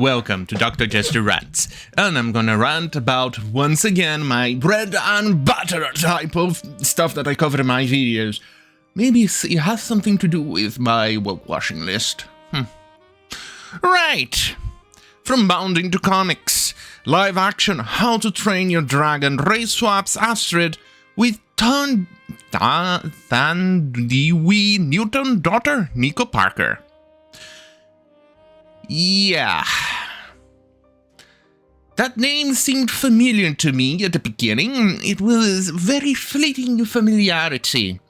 Welcome to Dr. Jester Rants, and I'm gonna rant about, once again, my bread and butter type of stuff that I cover in my videos. Maybe it has something to do with my woke washing list. Right! From bounding to comics, live action How to Train Your Dragon Raceswaps Astrid with Dewey Newton daughter Nico Parker. Yeah. That name seemed familiar to me at the beginning. It was very fleeting familiarity.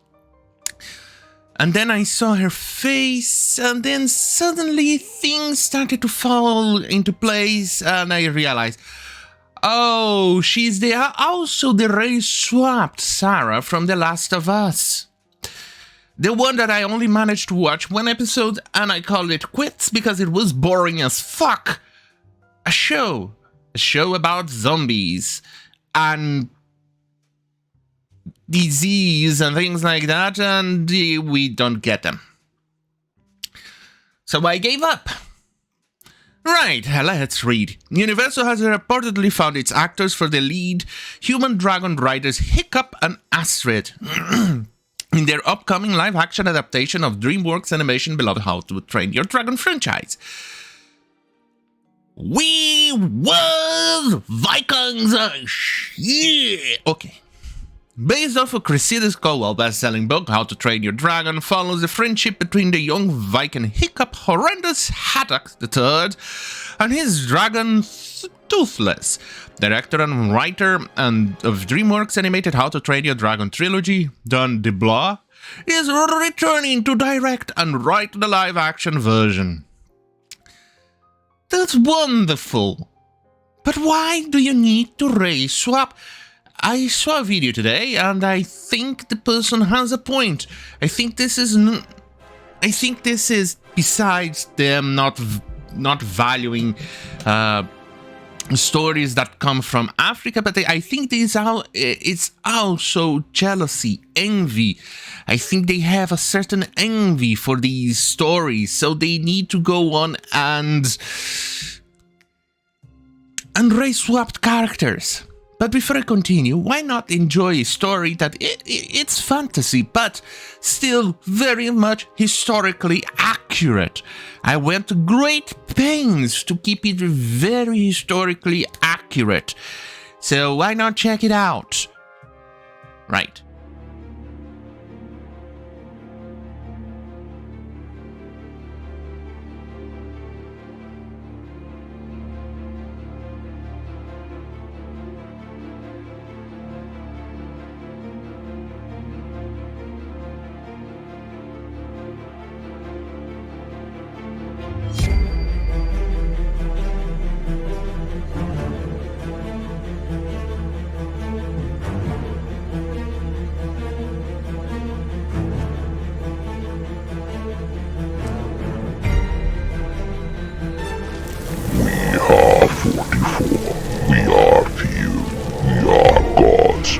And then I saw her face, and then suddenly things started to fall into place, and I realized, oh, she's also the race-swapped Sarah from The Last of Us. The one that I only managed to watch one episode, and I called it quits because it was boring as fuck. A show about zombies and disease and things like that, and we don't get them. So I gave up. Right, let's read. Universal has reportedly found its actors for the lead human dragon riders Hiccup and Astrid in their upcoming live-action adaptation of DreamWorks' animation beloved How to Train Your Dragon franchise. We were Vikings! Yeah! Okay. Based off of Cressida's Caldwell best-selling book, How to Train Your Dragon follows the friendship between the young Viking Hiccup Horrendous Haddock III and his dragon Toothless. Director and writer of DreamWorks' animated How to Train Your Dragon trilogy, Don DeBlois, is returning to direct and write the live-action version. That's wonderful. But why do you need to race swap? I saw a video today, and I think the person has a point. I think this is besides them not valuing stories that come from Africa, but I think it's also jealousy, envy. I think they have a certain envy for these stories, so they need to go on and race swapped characters. But before I continue, why not enjoy a story that it's fantasy, but still very much historically accurate? I went to great pains to keep it very historically accurate. So why not check it out? Right.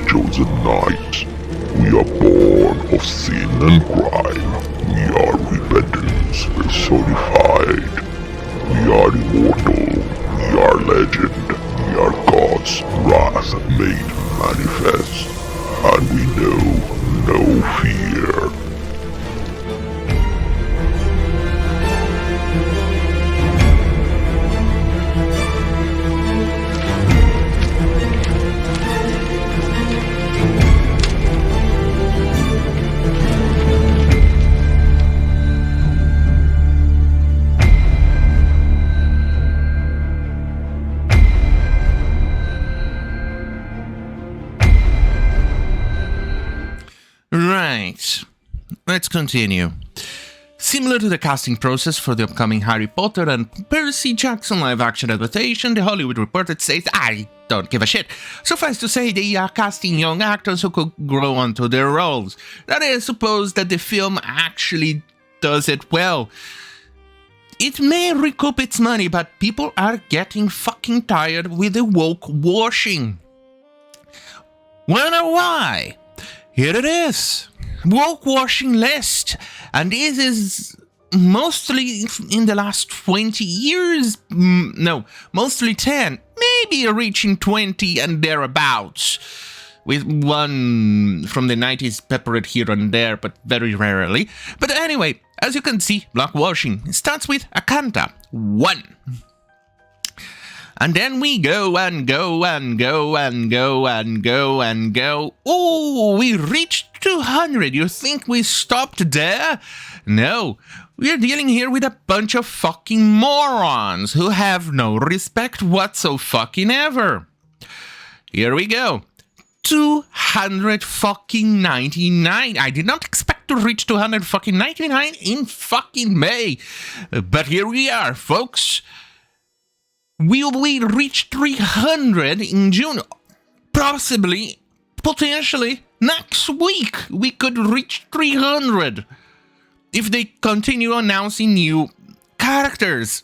Chosen knights. We are born of sin and crime. We are repentance personified. We are immortal. We are legend. We are God's wrath made manifest. And we know no fear. Right, let's continue. Similar to the casting process for the upcoming Harry Potter and Percy Jackson live-action adaptation, The Hollywood Reporter says, I don't give a shit. Suffice to say, they are casting young actors who could grow onto their roles. That is, suppose that the film actually does it well. It may recoup its money, but people are getting fucking tired with the woke washing. Wanna why? Here it is. Woke washing list. And this is mostly in the last 20 years. No, mostly 10, maybe reaching 20 and thereabouts, with one from the 90s peppered here and there, but very rarely. But anyway, as you can see, blockwashing starts with a canta 1. And then we go and go and go and go and go and go. Oh, we reached 200. You think we stopped there? No, we're dealing here with a bunch of fucking morons who have no respect whatsoever. Here we go. 299. I did not expect to reach 299 in fucking May. But here we are, folks. Will we reach 300 in June? Possibly, potentially, next week we could reach 300 if they continue announcing new characters.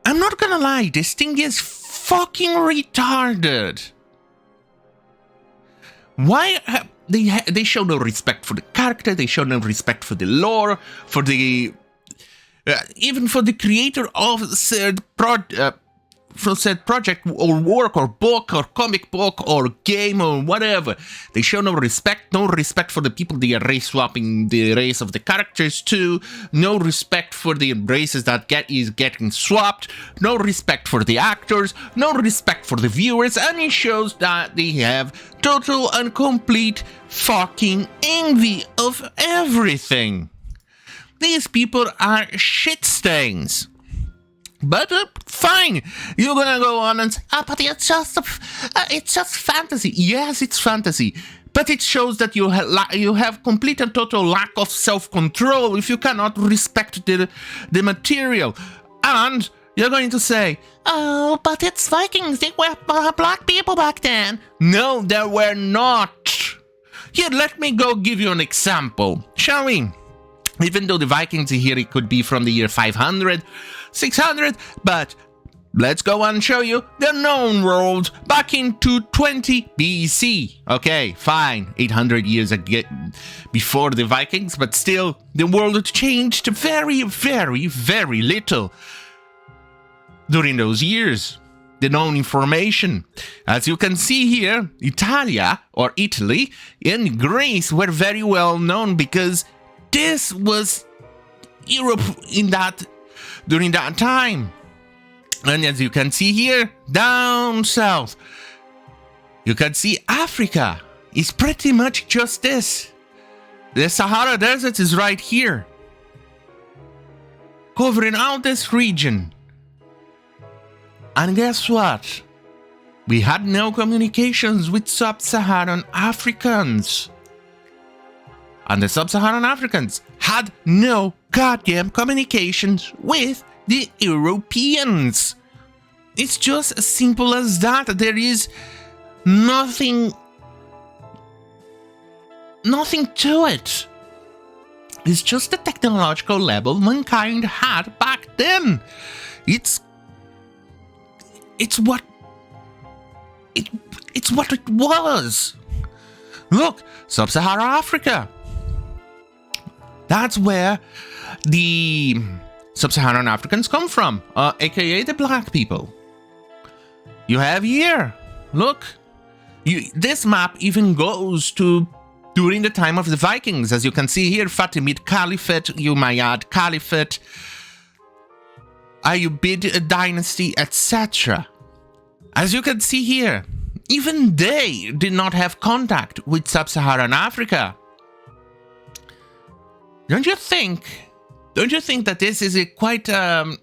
I'm not gonna lie, this thing is fucking retarded. Why they show no respect for the character, they show no respect for the lore, for the even for the creator of said project or work or book or comic book or game or whatever. They show no respect for the people they are race swapping the race of the characters to, no respect for the races that is getting swapped, no respect for the actors, no respect for the viewers, and it shows that they have total and complete fucking envy of everything. These people are shit stains. But fine, you're gonna go on and say, but it's just fantasy. Yes, it's fantasy, but it shows that you have complete and total lack of self-control if you cannot respect the material. And you're going to say, oh, but it's Vikings, they were black people back then. No, there were not. Here, let me go give you an example, shall we? Even though the Vikings here, it could be from the year 500, 600, but let's go and show you the known world back in 220 BC. Okay, fine, 800 years before the Vikings, but still, the world changed very, very, very little during those years. The known information. As you can see here, Italia, or Italy, and Greece were very well known because this was Europe during that time. And as you can see here, down south, you can see Africa is pretty much just this. The Sahara Desert is right here, covering out this region. And guess what? We had no communications with sub-Saharan Africans. And the sub-Saharan Africans had no goddamn communications with the Europeans. It's just as simple as that. There is nothing to it. It's just the technological level mankind had back then. It's what it was. Look, sub-Saharan Africa. That's where the sub-Saharan Africans come from, aka the black people. You have here, look, this map even goes to during the time of the Vikings. As you can see here, Fatimid Caliphate, Umayyad Caliphate, Ayyubid Dynasty, etc. As you can see here, even they did not have contact with sub-Saharan Africa. Don't you think that this is quite a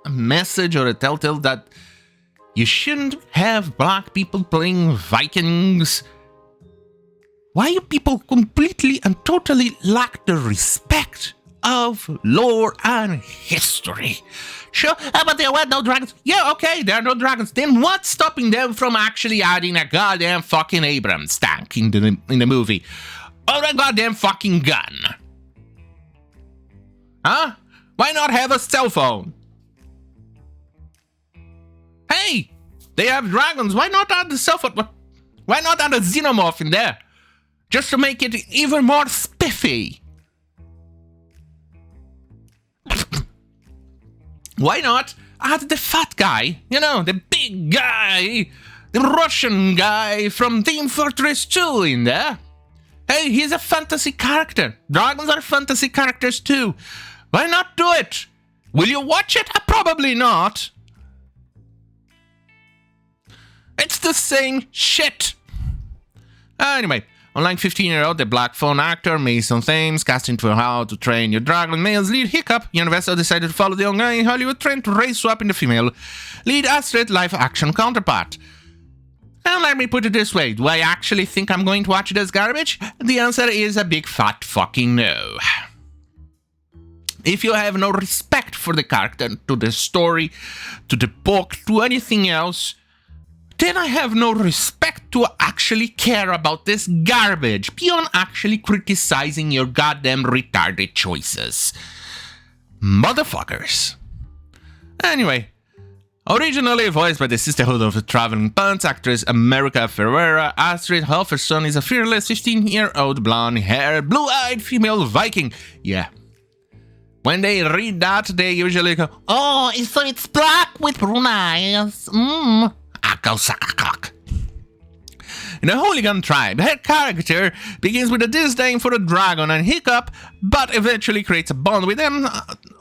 message or a telltale that you shouldn't have black people playing Vikings? Why you people completely and totally lack the respect of lore and history? Sure, but there were no dragons. Yeah, okay, there are no dragons. Then what's stopping them from actually adding a goddamn fucking Abrams tank in the movie? Or a goddamn fucking gun? Huh? Why not have a cell phone? Hey, they have dragons. Why not add the cell phone? Why not add a xenomorph in there? Just to make it even more spiffy. Why not add the fat guy? You know, the big guy, the Russian guy from Team Fortress 2 in there. Hey, he's a fantasy character. Dragons are fantasy characters too. Why not do it? Will you watch it? Probably not. It's the same shit. Anyway, unlike 15-year-old, the black phone actor Mason Thames cast into How to Train Your Dragon male's lead Hiccup, Universal decided to follow the ongoing Hollywood trend to race swap in the female lead Astrid live-action counterpart. And let me put it this way, do I actually think I'm going to watch it as garbage? The answer is a big fat fucking no. If you have no respect for the character, to the story, to the book, to anything else, then I have no respect to actually care about this garbage beyond actually criticizing your goddamn retarded choices. Motherfuckers. Anyway, originally voiced by the Sisterhood of the Traveling Pants actress America Ferrera, Astrid Halverson is a fearless 15-year-old blonde-haired, blue-eyed female Viking. Yeah. When they read that, they usually go, oh, so it's black with brune eyes. Go suck a cock. In the Hooligan tribe, her character begins with a disdain for the dragon and Hiccup, but eventually creates a bond with him,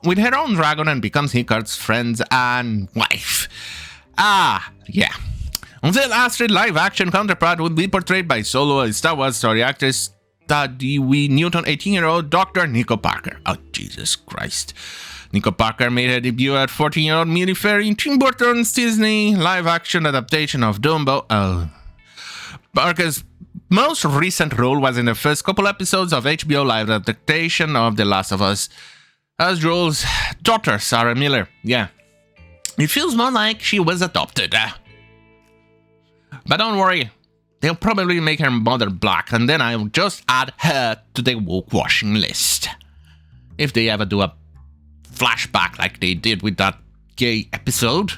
with her own dragon, and becomes Hiccup's friend and wife. Yeah. Until Astrid live-action counterpart would be portrayed by solo Star Wars story actress Dewey Newton 18-year-old Dr. Nico Parker. Oh, Jesus Christ. Nico Parker made her debut at 14-year-old Miley Ferry in Tim Burton's Disney live-action adaptation of Dumbo. Parker's most recent role was in the first couple episodes of HBO live adaptation of The Last of Us as Joel's daughter, Sarah Miller. Yeah. It feels more like she was adopted. But don't worry. They'll probably make her mother black, and then I'll just add her to the woke washing list. If they ever do a flashback like they did with that gay episode.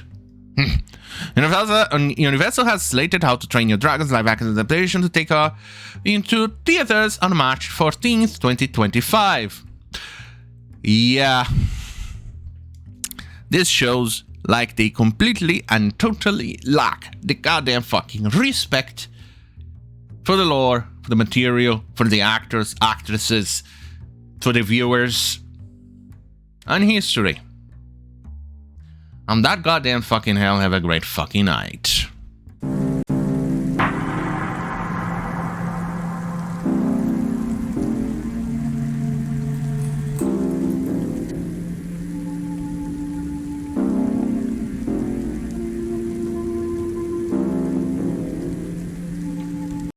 Universal has slated How to Train Your Dragon's live-action adaptation to take into theaters on March 14th, 2025. Yeah. This shows like they completely and totally lack the goddamn fucking respect for the lore, for the material, for the actors, actresses, for the viewers, and history. On that goddamn fucking hell, have a great fucking night.